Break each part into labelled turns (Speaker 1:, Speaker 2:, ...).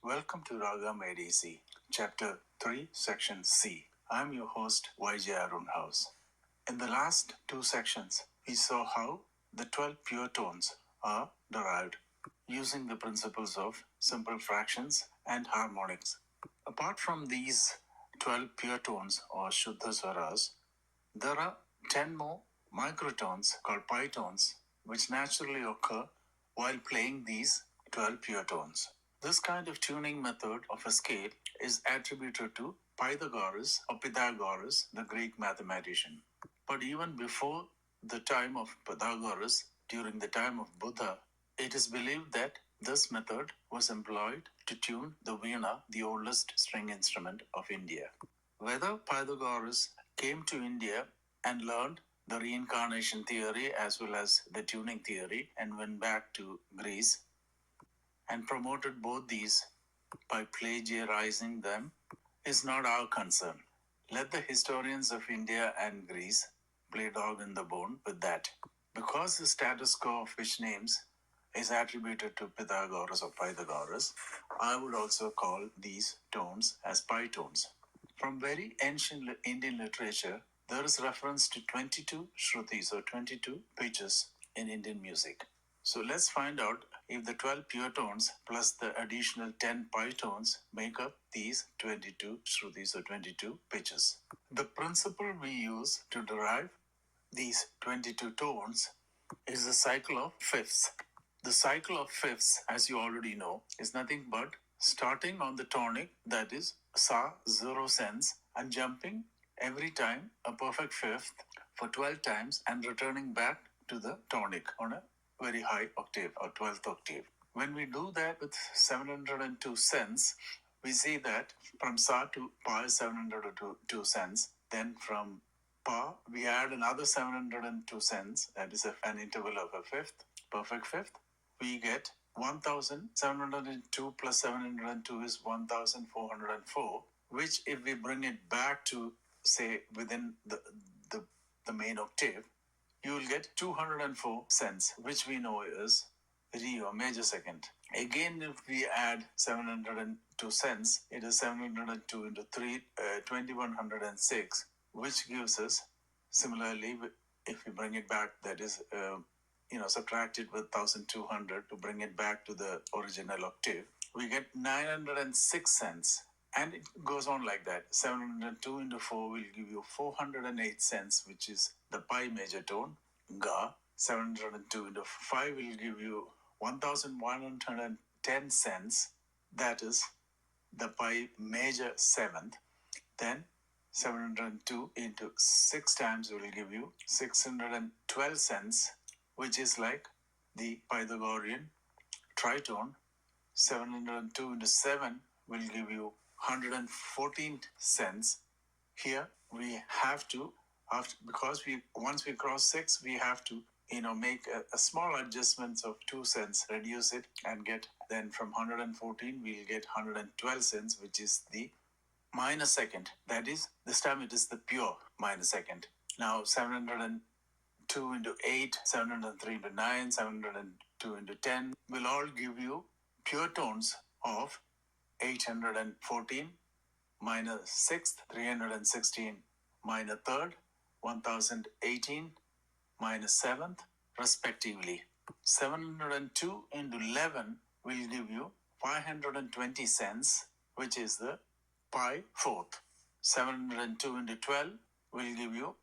Speaker 1: Welcome to Raga Made Easy, Chapter 3, Section C. I'm your host, YJ Arun House. In the last two sections, we saw how the 12 pure tones are derived using the principles of simple fractions and harmonics. Apart from these 12 pure tones or Shuddha Swaras, there are 10 more microtones called pi tones which naturally occur while playing these 12 pure tones. This kind of tuning method of a scale is attributed to Pythagoras or Pythagoras, the Greek mathematician. But even before the time of Pythagoras, during the time of Buddha, it is believed that this method was employed to tune the veena, the oldest string instrument of India. Whether Pythagoras came to India and learned the reincarnation theory as well as the tuning theory and went back to Greece and promoted both these by plagiarizing them is not our concern. Let the historians of India and Greece play dog in the bone with that. Because the status quo of which names is attributed to Pythagoras or Pythagoras, I would also call these tones as pi tones. From very ancient Indian literature, there is reference to 22 shrutis or 22 pitches in Indian music. So let's find out if the 12 pure tones plus the additional 10 pi tones make up these 22 shrutis or 22 pitches. The principle we use to derive these 22 tones is the cycle of fifths. The cycle of fifths, as you already know, is nothing but starting on the tonic, that is sa 0 cents, and jumping every time a perfect fifth for 12 times and returning back to the tonic on a very high octave or 12th octave. When we do that with 702 cents, we see that from sa to pa is 702 cents. Then from pa, we add another 702 cents, that is an interval of a fifth, perfect fifth. We get 1702 plus 702 is 1404, which if we bring it back to, say, within the main octave, you will get 204 cents, which we know is re or major second. Again, if we add 702 cents, it is 702 into 3, 2106, which gives us, similarly, if we bring it back, that is, subtract it with 1200 to bring it back to the original octave, we get 906 cents. And it goes on like that. 702 into 4 will give you 408 cents, which is the pi major tone, ga. 702 into 5 will give you 1110 cents, that is the pi major seventh. Then 702 into 6 times will give you 612 cents, which is like the Pythagorean tritone. 702 into 7 will give you 114 cents. Here we have to, because once we cross 6, we have to make a small adjustments of 2 cents, reduce it and get, then from 114 we'll get 112 cents, which is the minor second. That is, this time it is the pure minor second. Now 702 into 8, 703 into 9, 702 into 10 will all give you pure tones of 814 minor 6th, 316 minor 3rd, 1018 minor 7th, respectively. 702 into 11 will give you 520 cents, which is the pi fourth. 702 into 12 will give you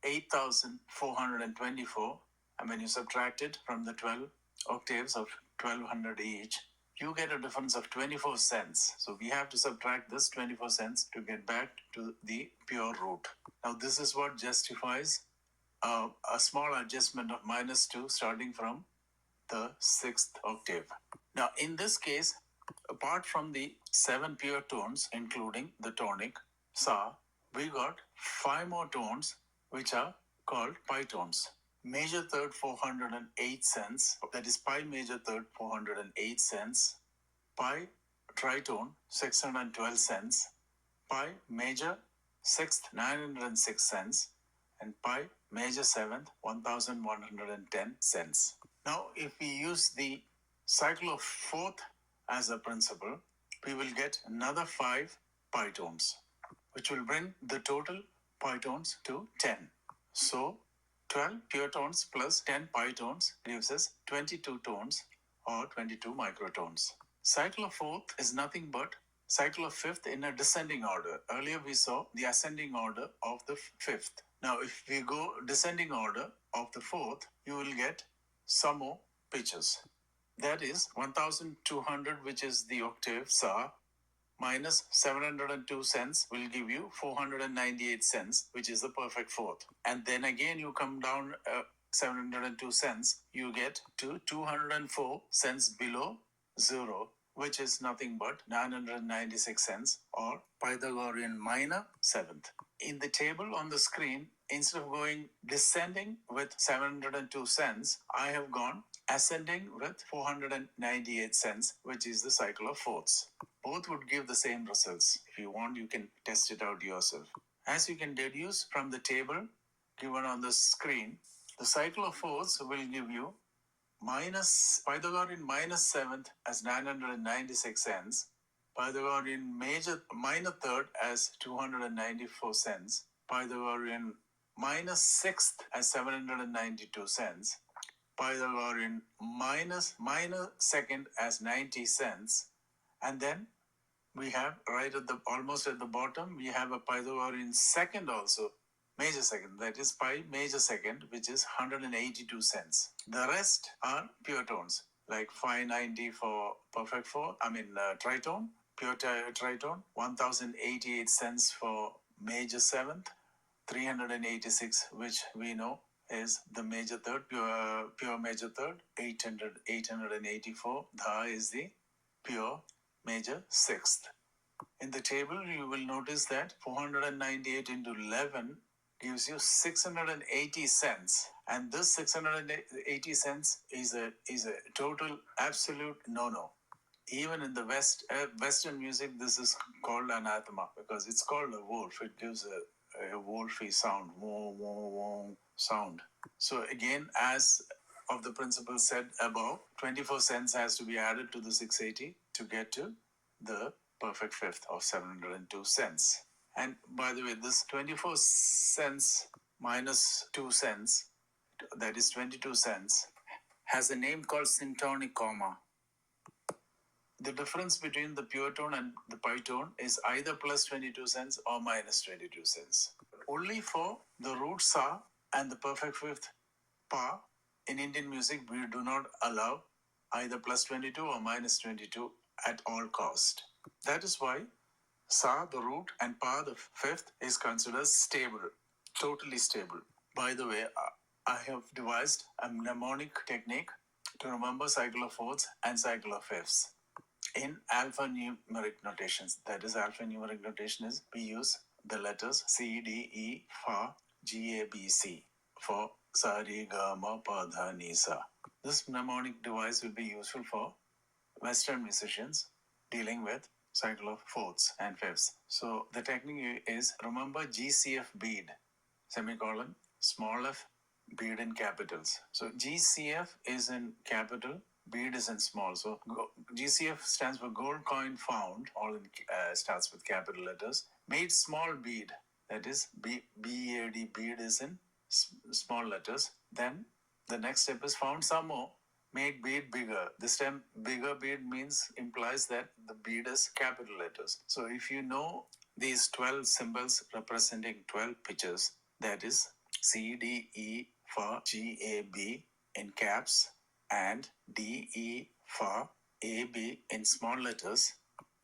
Speaker 1: 8,424. And when you subtract it from the 12 octaves of 1200 each, you get a difference of 24 cents. So we have to subtract this 24 cents to get back to the pure root. Now this is what justifies a small adjustment of -2 starting from the 6th octave. Now in this case, apart from the 7 pure tones, including the tonic, sa, we got 5 more tones which are called pi tones. Major third 408 cents, that is pi major third 408 cents, pi tritone 612 cents, pi major sixth 906 cents, and pi major seventh 1110 cents. Now if we use the cycle of fourth as a principle, we will get another 5 pi tones, which will bring the total pi tones to 10. So 12 pure tones plus 10 pi tones gives us 22 tones or 22 microtones. Cycle of fourth is nothing but cycle of fifth in a descending order. Earlier we saw the ascending order of the fifth. Now if we go descending order of the fourth, you will get some more pitches. That is 1200, which is the octave Sa, minus 702 cents will give you 498 cents, which is the perfect fourth. And then again you come down 702 cents, you get to 204 cents below zero, which is nothing but 996 cents or Pythagorean minor seventh. In the table on the screen, instead of going descending with 702 cents, I have gone ascending with 498 cents, which is the cycle of fourths. Both would give the same results. If you want, you can test it out yourself. As you can deduce from the table given on the screen, the cycle of fourths will give you minus Pythagorean minus seventh as 996 cents, Pythagorean minor third as 294 cents, Pythagorean minus sixth as 792 cents, Pythagorean minor second as 90 cents, and then we have right at the almost at the bottom we have a Pythagorean second also, major second, that is pi major second, which is 182 cents. The rest are pure tones like 590 for perfect fourth, tritone, pure tritone, 1088 cents for major seventh, 386, which we know is the major third, pure major third, 884. Dha is the pure major sixth. In the table, you will notice that 498 into 11 gives you 680 cents. And this 680 cents is a total absolute no-no. Even in the Western music, this is called anathema because it's called a wolf. It gives a wolfy sound, woo, woo, woo sound. So again, as of the principle said above, 24 cents has to be added to the 680 to get to the perfect fifth of 702 cents. And by the way, this 24 cents minus 2 cents, that is 22 cents, has a name called syntonic comma. The difference between the pure tone and the pi tone is either plus 22 cents or minus 22 cents. Only for the root sa and the perfect fifth pa in Indian music, we do not allow either plus 22 or minus 22 at all cost. That is why sa, the root, and pa, the fifth, is considered stable, totally stable. By the way, I have devised a mnemonic technique to remember cycle of fourths and cycle of fifths in alphanumeric notations. That is, alphanumeric notation is we use the letters C, D, E, Fa, G, A, B, C for sa, re, ga, ma, pa, dha, ni, sa. This mnemonic device will be useful for Western musicians dealing with cycle of fourths and fifths. So the technique is remember GCF bead, semicolon, small f, bead in capitals. So GCF is in capital, bead is in small. So GCF stands for gold coin found, all in, starts with capital letters. Made small bead, that is B-E-A-D, bead is in small letters. Then the next step is found some more. Made bead bigger. This time bigger bead implies that the bead is capital letters. So if you know these 12 symbols representing 12 pitches, that is C, D, E, Fa, G, A, B in caps and D, E, Fa, A, B in small letters,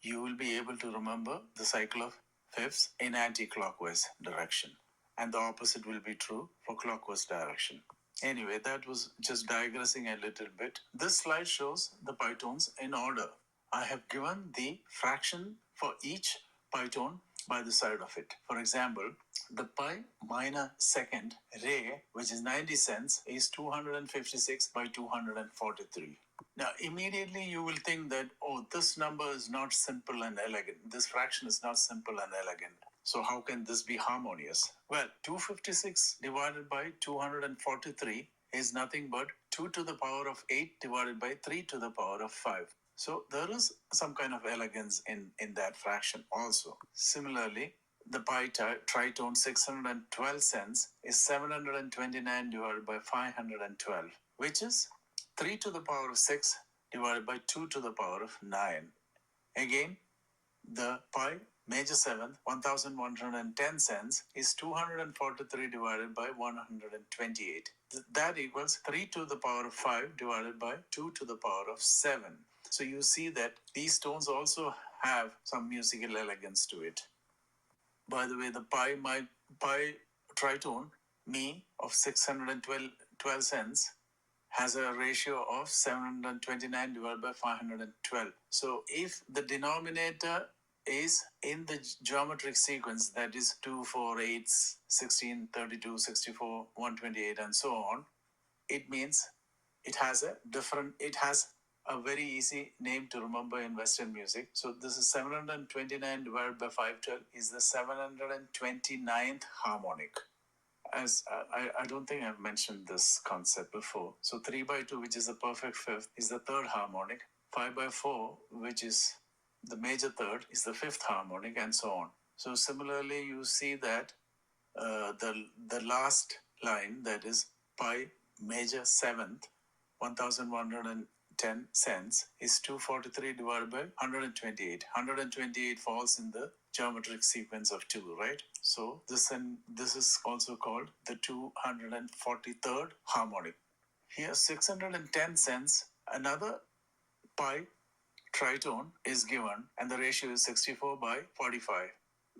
Speaker 1: you will be able to remember the cycle of fifths in anti-clockwise direction. And the opposite will be true for clockwise direction. Anyway, that was just digressing a little bit. This slide shows the pi tones in order. I have given the fraction for each pi tone by the side of it. For example, the pi minor second re, which is 90 cents, is 256 by 243. Now, immediately you will think that, oh, this number is not simple and elegant. This fraction is not simple and elegant. So how can this be harmonious? Well, 256 divided by 243 is nothing but 2 to the power of 8 divided by 3 to the power of 5. So there is some kind of elegance in that fraction also. Similarly, the pi tritone 612 cents is 729 divided by 512, which is 3 to the power of 6 divided by 2 to the power of 9. Again, the pi major seventh 1110 cents is 243 divided by 128. That equals 3 to the power of 5 divided by 2 to the power of 7. So you see that these tones also have some musical elegance to it. By the way, the pi tritone mi of 612 cents has a ratio of 729 divided by 512. So if the denominator is in the geometric sequence, that is 2, 4, 8, 16, 32, 64, 128, and so on, it means it has a very easy name to remember in Western music. So this is 729 divided by 512 is the 729th harmonic. As I don't think I've mentioned this concept before. So 3 by 2, which is the perfect fifth, is the third harmonic. 5 by 4, which is the major third, is the fifth harmonic, and so on. So similarly, you see that the last line, that is pi major seventh, 1110 cents, is 243 divided by 128. 128 falls in the geometric sequence of 2, right? So this is also called the 243rd harmonic. Here 610 cents, another pi tritone is given, and the ratio is 64 by 45,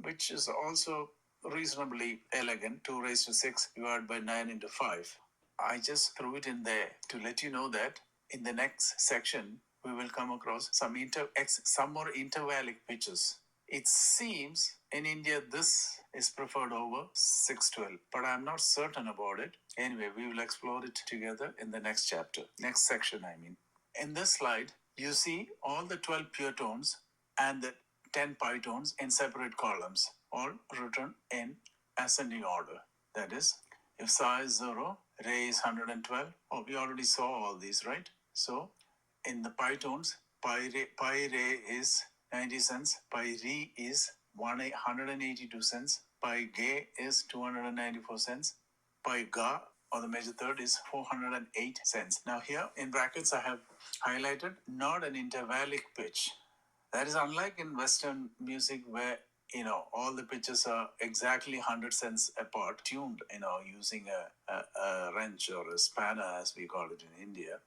Speaker 1: which is also reasonably elegant. 2 raised to 6 divided by 9 into 5. I just threw it in there to let you know that in the next section we will come across some more intervallic pitches. It seems in India this is preferred over 612, but I'm not certain about it. Anyway, we will explore it together in the next chapter, next section, I mean. In this slide, you see all the 12 pure tones and the 10 pi tones in separate columns, all written in ascending order. That is, if sa is 0, re is 112. Oh, we already saw all these, right? So, in the pi tones, pi re is 90 cents, pi re is 182 cents, pi ge is 294 cents, pi ga, or the major third, is 408 cents. Now here in brackets I have highlighted not an intervallic pitch. That is unlike in Western music where all the pitches are exactly 100 cents apart, tuned using a wrench or a spanner as we call it in India.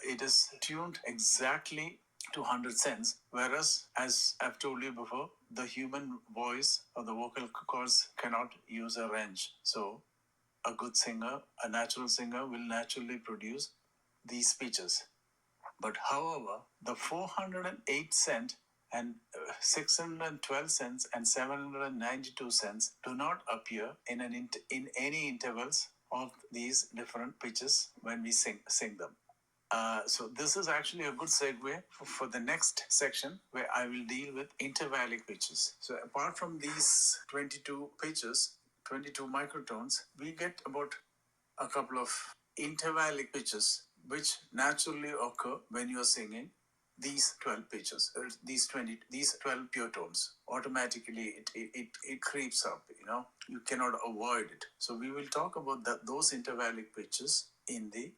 Speaker 1: It is tuned exactly to 100 cents, whereas as I've told you before, the human voice or the vocal cords cannot use a wrench. So a good singer, a natural singer, will naturally produce these pitches. But however, the 408 cent and 612 cents and 792 cents do not appear in any intervals of these different pitches when we sing them. So this is actually a good segue for the next section where I will deal with intervallic pitches. So apart from these 22 pitches, 22 microtones, we get about a couple of intervallic pitches which naturally occur when you are singing these 12 pitches, these 12 pure tones. Automatically it creeps up, you cannot avoid it. So we will talk about those intervallic pitches in the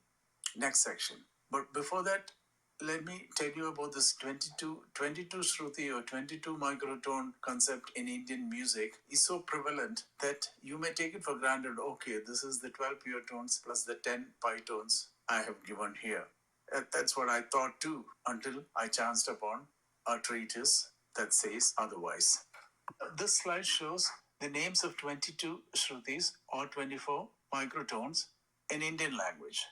Speaker 1: next section. But before that, let me tell you about this 22 Shruti or 22 microtone concept in Indian music is so prevalent that you may take it for granted. Okay, this is the 12 pure tones plus the 10 pi tones I have given here. That's what I thought too, until I chanced upon a treatise that says otherwise. This slide shows the names of 22 Shrutis or 24 microtones in Indian language.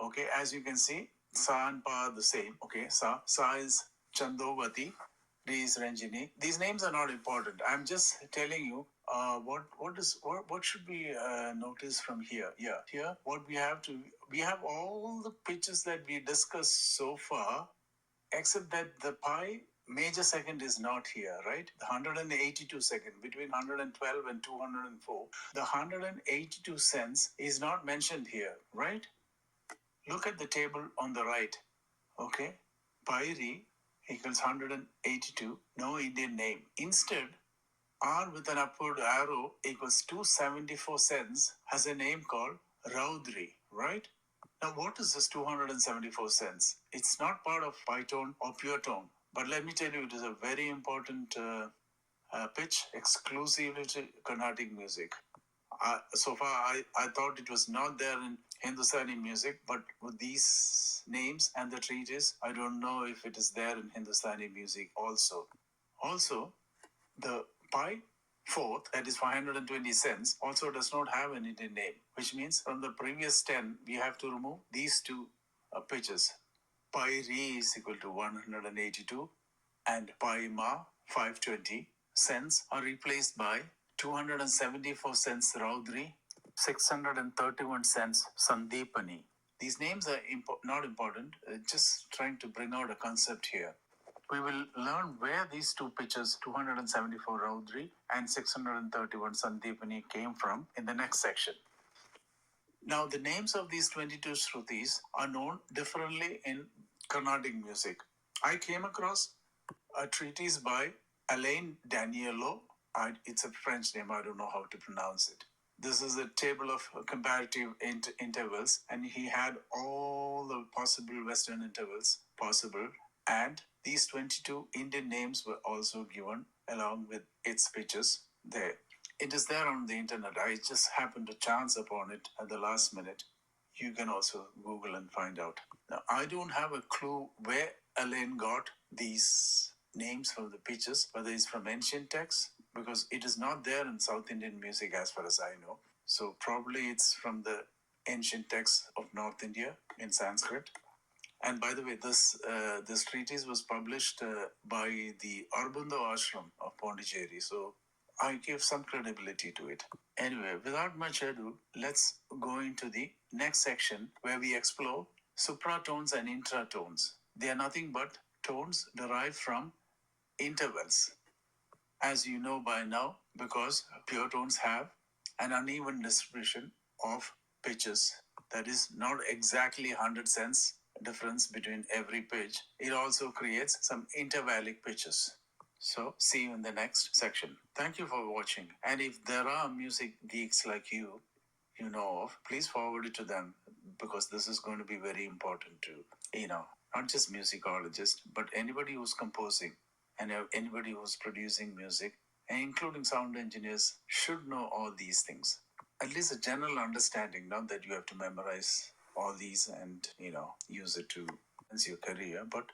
Speaker 1: Okay, as you can see, Sa and Pa are the same. Okay, Sa is Chandovati, Re is Ranjini. These names are not important. I'm just telling you what should we notice from here. Yeah, here what we have all the pitches that we discussed so far, except that the pi major second is not here, right? The 182 second, between 112 and 204. The 182 cents is not mentioned here, right? Look at the table on the right. Okay, pi re equals 182, no Indian name. Instead, R with an upward arrow equals 274 cents has a name called Raudri, right? Now, what is this 274 cents? It's not part of Python or pure tone, but let me tell you, it is a very important pitch exclusively to Carnatic music. So far, I thought it was not there in Hindustani music, but with these names and the treatise, I don't know if it is there in Hindustani music also. Also, the pi fourth, that is 520 cents, also does not have an Indian name, which means from the previous 10, we have to remove these two pitches. Pi re is equal to 182 and pi ma 520 cents are replaced by 274 cents Raudri, 631 cents Sandeepani. These names are not important, just trying to bring out a concept here. We will learn where these two pitches, 274 Raudri and 631 Sandeepani, came from in the next section. Now, the names of these 22 Shrutis are known differently in Carnatic music. I came across a treatise by Alain Danielot. It's a French name, I don't know how to pronounce it. This is a table of comparative intervals, and he had all the possible Western intervals possible, and these 22 Indian names were also given along with its pitches there. It is there on the internet. I just happened to chance upon it at the last minute. You can also Google and find out. Now, I don't have a clue where Alain got these names from the pitches, whether it's from ancient texts, because it is not there in South Indian music as far as I know. So probably it's from the ancient texts of North India in Sanskrit. And by the way, this treatise was published by the Aurobindo Ashram of Pondicherry. So I give some credibility to it. Anyway, without much ado, let's go into the next section where we explore supratones and intratones. They are nothing but tones derived from intervals. As you know by now, because pure tones have an uneven distribution of pitches, that is not exactly 100 cents difference between every pitch, it also creates some intervallic pitches. So, see you in the next section. Thank you for watching. And if there are music geeks like you know of, please forward it to them, because this is going to be very important to, not just musicologists, but anybody who's composing and anybody who's producing music, and including sound engineers, should know all these things. At least a general understanding, not that you have to memorize all these and, use it to enhance your career, but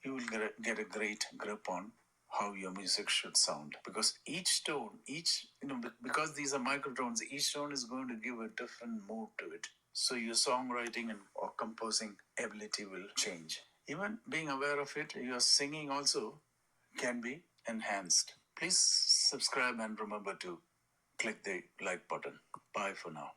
Speaker 1: you will get a great grip on how your music should sound, because each tone, because these are microtones, each tone is going to give a different mood to it. So your songwriting and or composing ability will change. Even being aware of it, your singing also can be enhanced. Please subscribe and remember to click the like button. Bye for now.